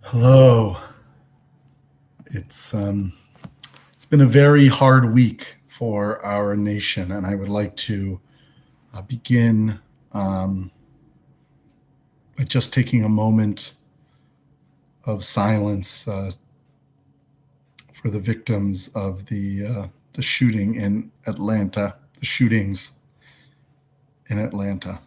Hello. It's been a very hard week for our nation, and I would like to begin by just taking a moment of silence for the victims of the shooting in Atlanta, the shootings in Atlanta.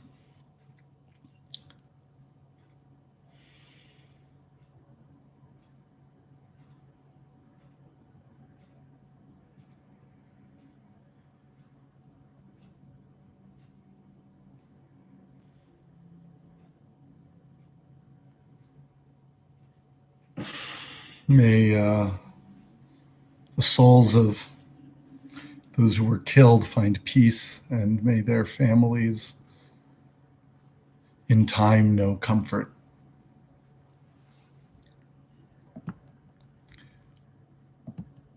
May the souls of those who were killed find peace, and may their families in time know comfort.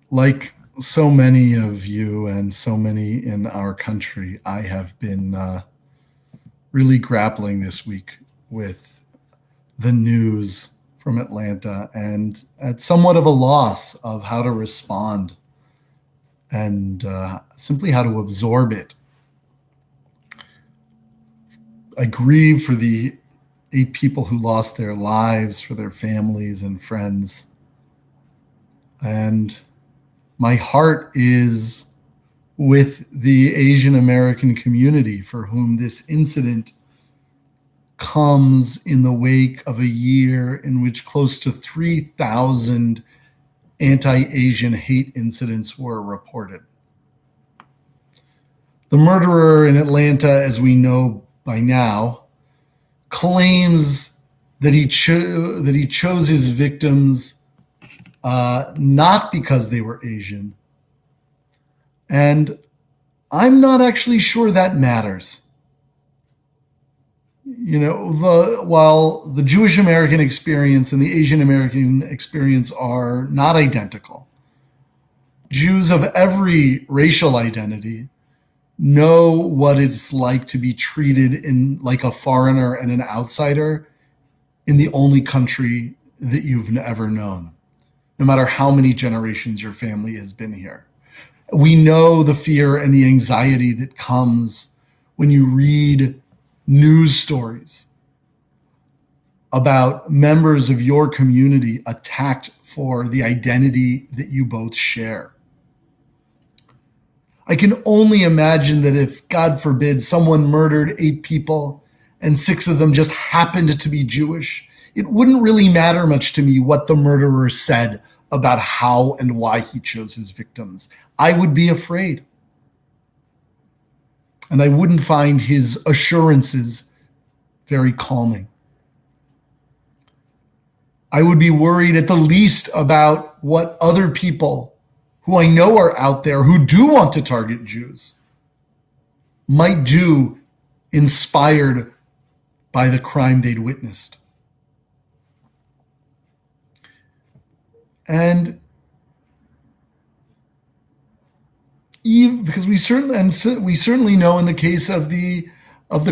Like so many of you and so many in our country, I have been really grappling this week with the news from Atlanta and at somewhat of a loss of how to respond and simply how to absorb it. I grieve for the 8 people who lost their lives, for their families and friends. And my heart is with the Asian American community for whom this incident comes in the wake of a year in which close to 3,000 anti-Asian hate incidents were reported. The murderer in Atlanta, as we know by now, claims that he chose his victims not because they were Asian. And I'm not actually sure that matters. While the Jewish American experience and the Asian American experience are not identical, Jews of every racial identity know what it's like to be treated like a foreigner and an outsider in the only country that you've ever known, no matter how many generations your family has been here. We know the fear and the anxiety that comes when you read news stories about members of your community attacked for the identity that you both share. I can only imagine that if, God forbid, someone murdered 8 people and 6 of them just happened to be Jewish, it wouldn't really matter much to me what the murderer said about how and why he chose his victims. I would be afraid. And I wouldn't find his assurances very calming. I would be worried at the least about what other people who I know are out there who do want to target Jews might do, inspired by the crime they'd witnessed. And because we certainly know in the case of the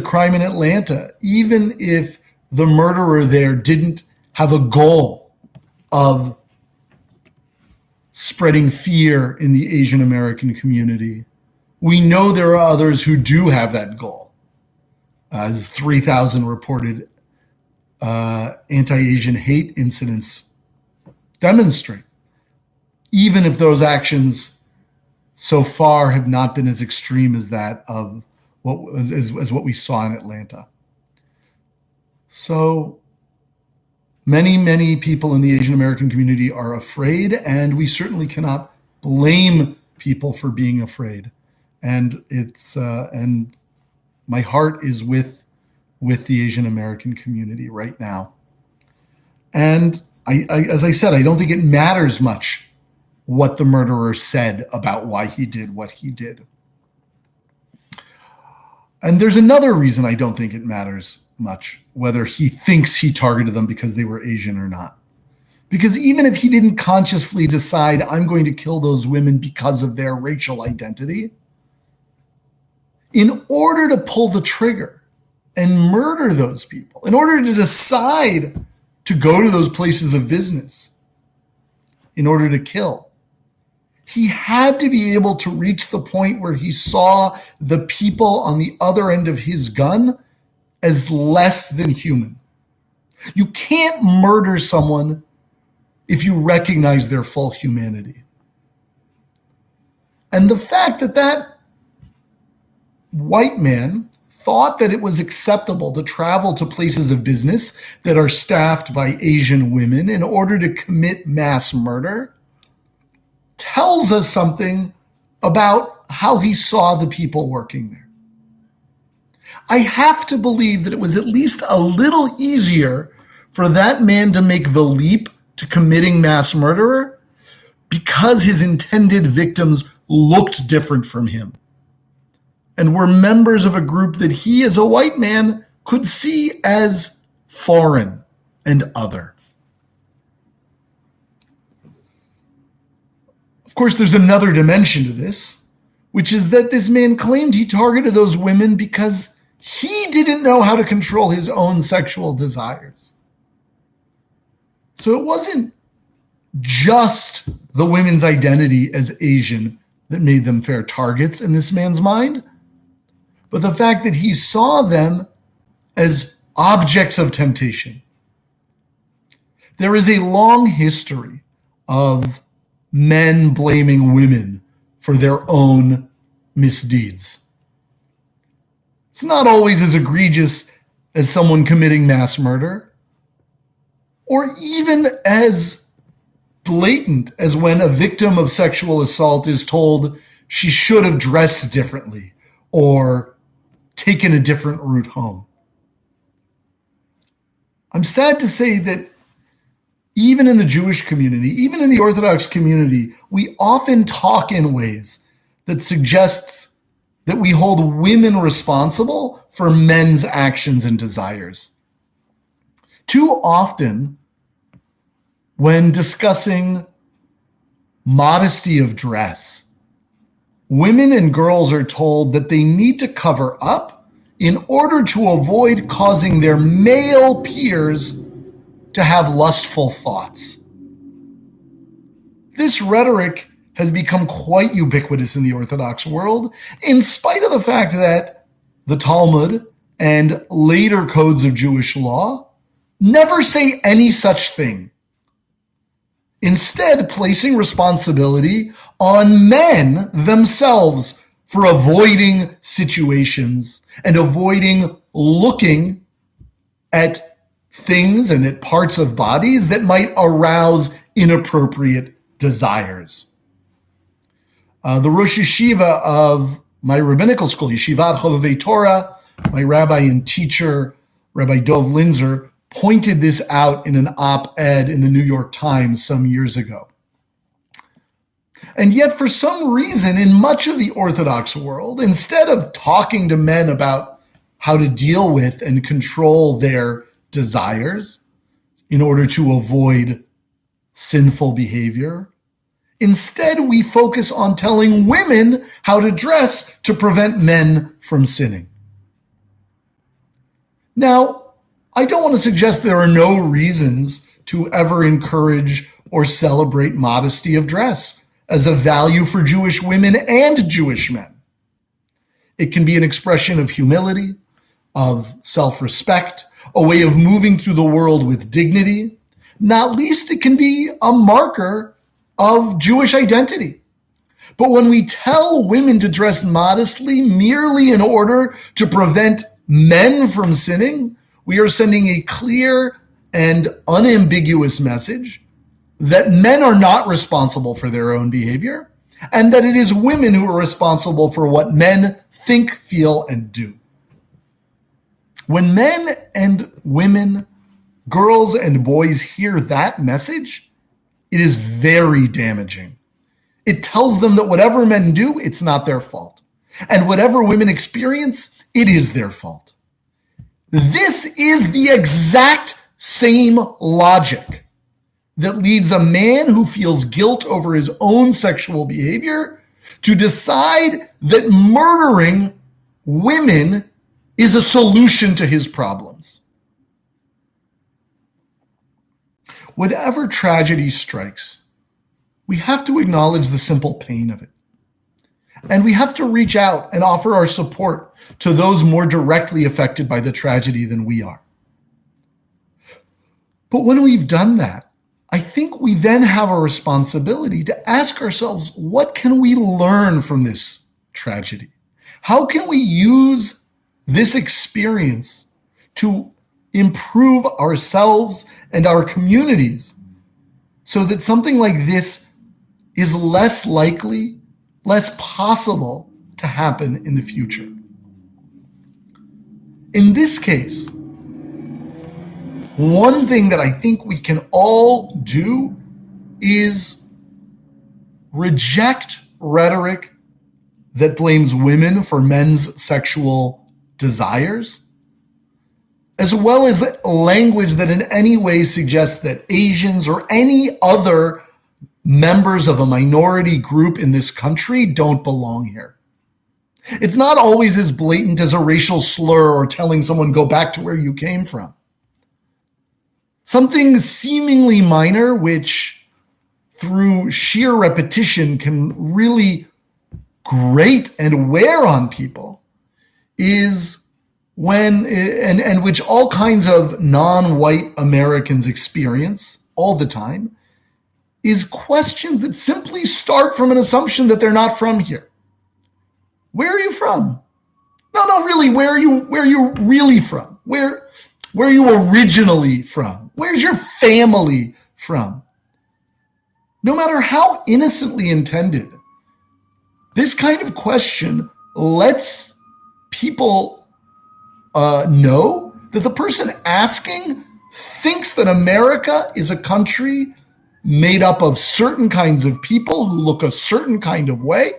crime in Atlanta, even if the murderer there didn't have a goal of spreading fear in the Asian American community, we know there are others who do have that goal, as 3,000 reported anti-Asian hate incidents demonstrate, even if those actions so far have not been as extreme as that of what we saw in Atlanta. So many people in the Asian American community are afraid, and we certainly cannot blame people for being afraid. And and my heart is with the Asian American community right now. And as I said, I don't think it matters much what the murderer said about why he did what he did. And there's another reason I don't think it matters much whether he thinks he targeted them because they were Asian or not. Because even if he didn't consciously decide, I'm going to kill those women because of their racial identity, in order to pull the trigger and murder those people, in order to decide to go to those places of business in order to kill. He had to be able to reach the point where he saw the people on the other end of his gun as less than human. You can't murder someone if you recognize their full humanity. And the fact that that white man thought that it was acceptable to travel to places of business that are staffed by Asian women in order to commit mass murder tells us something about how he saw the people working there. I have to believe that it was at least a little easier for that man to make the leap to committing mass murder because his intended victims looked different from him and were members of a group that he, as a white man, could see as foreign and other. Of course, there's another dimension to this, which is that this man claimed he targeted those women because he didn't know how to control his own sexual desires. So it wasn't just the women's identity as Asian that made them fair targets in this man's mind, but the fact that he saw them as objects of temptation. There is a long history of men blaming women for their own misdeeds. It's not always as egregious as someone committing mass murder, or even as blatant as when a victim of sexual assault is told she should have dressed differently or taken a different route home. I'm sad to say that even in the Jewish community, even in the Orthodox community, we often talk in ways that suggests that we hold women responsible for men's actions and desires. Too often, when discussing modesty of dress, women and girls are told that they need to cover up in order to avoid causing their male peers to have lustful thoughts. This rhetoric has become quite ubiquitous in the Orthodox world, in spite of the fact that the Talmud and later codes of Jewish law never say any such thing. Instead, placing responsibility on men themselves for avoiding situations and avoiding looking at things and at parts of bodies that might arouse inappropriate desires. The Rosh Yeshiva of my rabbinical school, Yeshivat Chovevei Torah, my rabbi and teacher, Rabbi Dov Linzer, pointed this out in an op-ed in the New York Times some years ago. And yet, for some reason, in much of the Orthodox world, instead of talking to men about how to deal with and control their desires in order to avoid sinful behavior, instead we focus on telling women how to dress to prevent men from sinning. Now, I don't want to suggest there are no reasons to ever encourage or celebrate modesty of dress as a value for Jewish women and Jewish men. It can be an expression of humility, of self-respect, a way of moving through the world with dignity. Not least, it can be a marker of Jewish identity. But when we tell women to dress modestly merely in order to prevent men from sinning, we are sending a clear and unambiguous message that men are not responsible for their own behavior, and that it is women who are responsible for what men think, feel, and do. When men and women, girls and boys hear that message, it is very damaging. It tells them that whatever men do, it's not their fault. And whatever women experience, it is their fault. This is the exact same logic that leads a man who feels guilt over his own sexual behavior to decide that murdering women is a solution to his problems. Whatever tragedy strikes, we have to acknowledge the simple pain of it. And we have to reach out and offer our support to those more directly affected by the tragedy than we are. But when we've done that, I think we then have a responsibility to ask ourselves, what can we learn from this tragedy? How can we use this experience to improve ourselves and our communities so that something like this is less likely, less possible to happen in the future? In this case, one thing that I think we can all do is reject rhetoric that blames women for men's sexual desires, as well as language that in any way suggests that Asians or any other members of a minority group in this country don't belong here. It's not always as blatant as a racial slur or telling someone go back to where you came from. Something seemingly minor, which through sheer repetition can really grate and wear on people, is when, and which all kinds of non-white Americans experience all the time, is questions that simply start from an assumption that they're not from here. Where are you from? No, really, where are you really from? Where are you originally from? Where's your family from? No matter how innocently intended, this kind of question lets people know that the person asking thinks that America is a country made up of certain kinds of people who look a certain kind of way,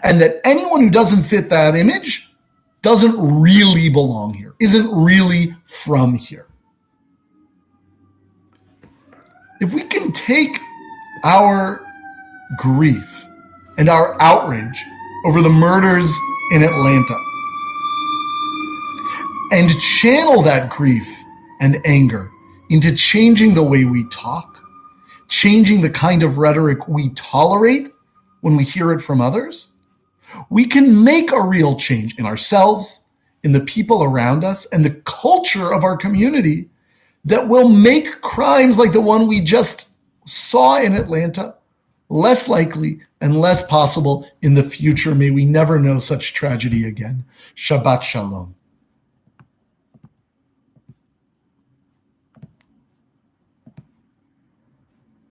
and that anyone who doesn't fit that image doesn't really belong here, isn't really from here. If we can take our grief and our outrage over the murders in Atlanta and channel that grief and anger into changing the way we talk, changing the kind of rhetoric we tolerate when we hear it from others, we can make a real change in ourselves, in the people around us, and the culture of our community that will make crimes like the one we just saw in Atlanta less likely and less possible in the future. May we never know such tragedy again. Shabbat Shalom.